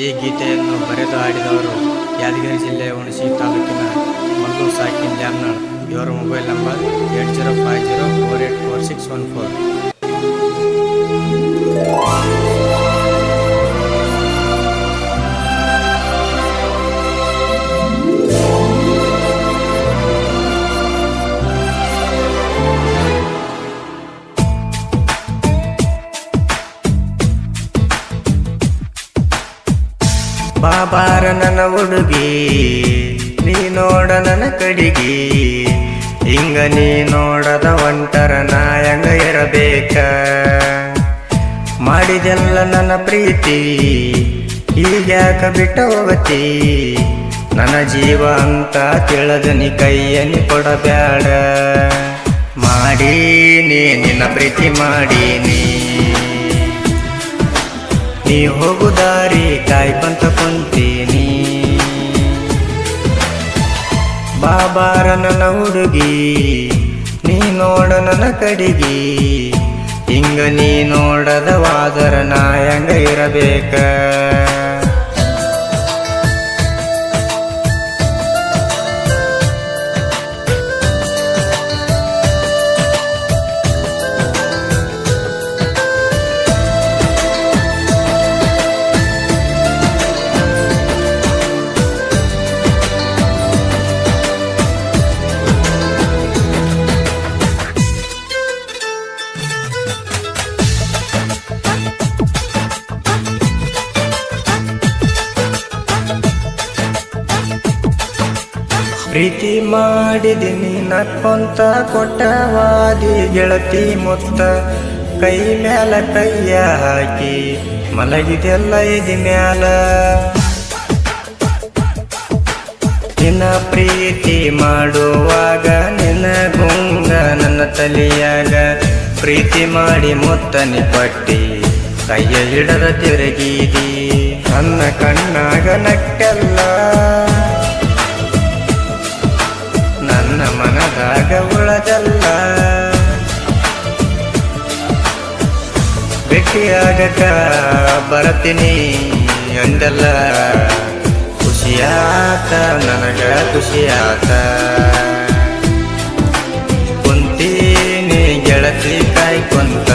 ಈ ಗೀತೆಯನ್ನು ಬರೆದು ಹಾಡಿದವರು ಯಾದಗಿರಿ ಜಿಲ್ಲೆಯ ಹುಣಸಿ ತಾಲೂಕಿನ ಮಲ್ಲೂರು ಸಾಕಿನ್ ಜಾಮ್ನಾಳ್. ಇವರ ಮೊಬೈಲ್ ನಂಬರ್ 8050484614. ಬಾಬಾರ ನನ್ನ ಹುಡುಗಿ ನೀ ನೋಡ ನನ್ನ ಕಡಿಗಿ, ಹಿಂಗ ನೀ ನೋಡದ ಒಂಟರ ನಾಯಂಗ ಇರಬೇಕ. ಮಾಡಿದೆಲ್ಲ ನನ್ನ ಪ್ರೀತಿ ಈಗ್ಯಾಕ ಬಿಟ್ಟ ಹೋಗತಿ, ನನ್ನ ಜೀವ ಅಂತ ತಿಳಿದನಿ ಕೈಯನಿ ಕೊಡಬ್ಯಾಡ. ಮಾಡೀನಿ ನಿನ್ನ ಪ್ರೀತಿ ಮಾಡೀನಿ, ನೀ ಹೋಗು ದಾರಿ ಕಾಯ್ಕೊಂತ ಕುಂತೀನಿ. ಬಾಬಾರ ನನ್ನ ಹುಡುಗಿ ನೀ ನೋಡ ನನ್ನ ಕಡಿಗಿ, ಹಿಂಗ ನೀ ನೋಡದವಾದರ ನಾಯಂಗ ಇರಬೇಕ. ಪ್ರೀತಿ ಮಾಡಿದಿನಿ ನಕ್ಕೊಂತ ಕೊಟ್ಟವಾದಿ ಗೆಳತಿ ಮುತ್ತ, ಕೈ ಮ್ಯಾಲ ಕೈಯ ಹಾಕಿ ಮಲಗಿದೆಲ್ಲ ಎದಿ ಮ್ಯಾಲ. ನಿನ್ನ ಪ್ರೀತಿ ಮಾಡುವಾಗ ನಿನ್ನ ಗುಂಗ ನನ್ನ ತಲೆಯಾಗ, ಪ್ರೀತಿ ಮಾಡಿ ಮುತ್ತನಿ ಪಟ್ಟಿ ಕೈಯ ಹಿಡದ ತಿರುಗಿದಿ. ನನ್ನ ಕಣ್ಣಾಗ ನಕ್ಕೆಲ್ಲ ನನ್ನ ಮನದಾಗ ಉಳದಲ್ಲ, ಭೇಟಿಯಾಗಕ ಬರತೀನಿ ಅಂದಲ್ಲ. ಖುಷಿಯಾತ ನನಗ ಖುಷಿಯಾತ, ಕುಂತೀನಿ ಗೆಳತಿ ಕಾಯ್ಕೊಂತ.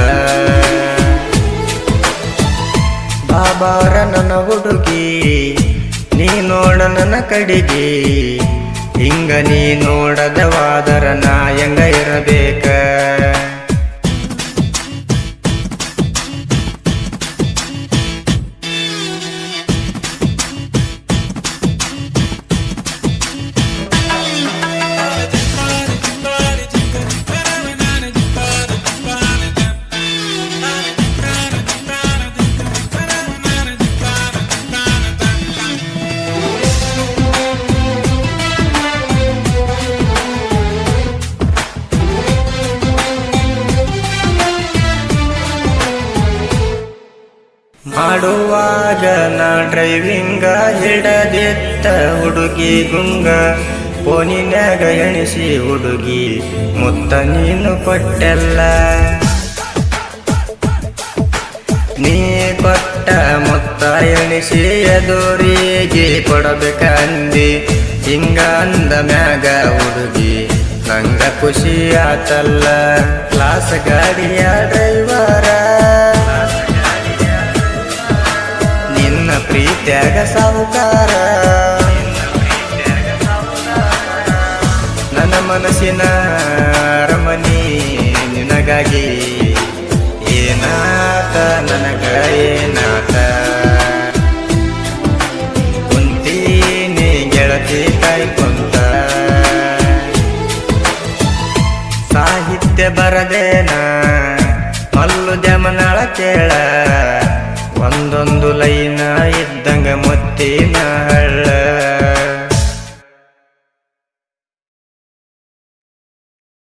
ಬಾಬಾರ ನನ್ನ ಹುಡುಗಿ ನೀ ನೋಡ ನನ್ನ ಕಡಿಗಿ, ಹಿಂಗ ನೀ ನೋಡದವಾದರ ನಾಯಂಗ ಇರಬೇಕ. ಮಾಡುವಾಗ ನಾ ಡ್ರೈವಿಂಗ ಹಿಡದಿತ್ತ ಹುಡುಗಿ ಗುಂಗ, ಫೋನಿನ್ಯಾಗ ಎಣಿಸಿ ಹುಡುಗಿ ಮುತ್ತ ನೀನು ಕೊಟ್ಟೆಲ್ಲ. ನೀ ಕೊಟ್ಟ ಮುತ್ತ ಎಣಿಸಿ ಎದುರಿಗೆ ಕೊಡಬೇಕಂದಿ, ಹಿಂಗ ಅಂದ ಮ್ಯಾಗ ಹುಡುಗಿ ನಂಗ ಖುಷಿ ಆತಲ್ಲ. ಕ್ಲಾಸ್ ಗಾಡಿಯ ಡ್ರೈವರ ಪ್ರೀತ್ಯಾಗ ಸಾವುಕಾರ, ನನ್ನ ಮನಸ್ಸಿನ ರಮಣಿ ನಿನಗಾಗಿ. ಏನಾತ ನನಗ ಏನಾತ, ಕುಂತೀನಿ ಗೆಳತಿ ಕಾಯ್ಕೊಂತ. ಸಾಹಿತ್ಯ ಬರದೇನ ಮಲ್ಲು ಜಮನಾಳ ಕೇಳ, ಒಂದೊಂದು ಲೈನ ಇದ್ದಂಗ ಮುತ್ತಿನ ಹಳ್ಳ.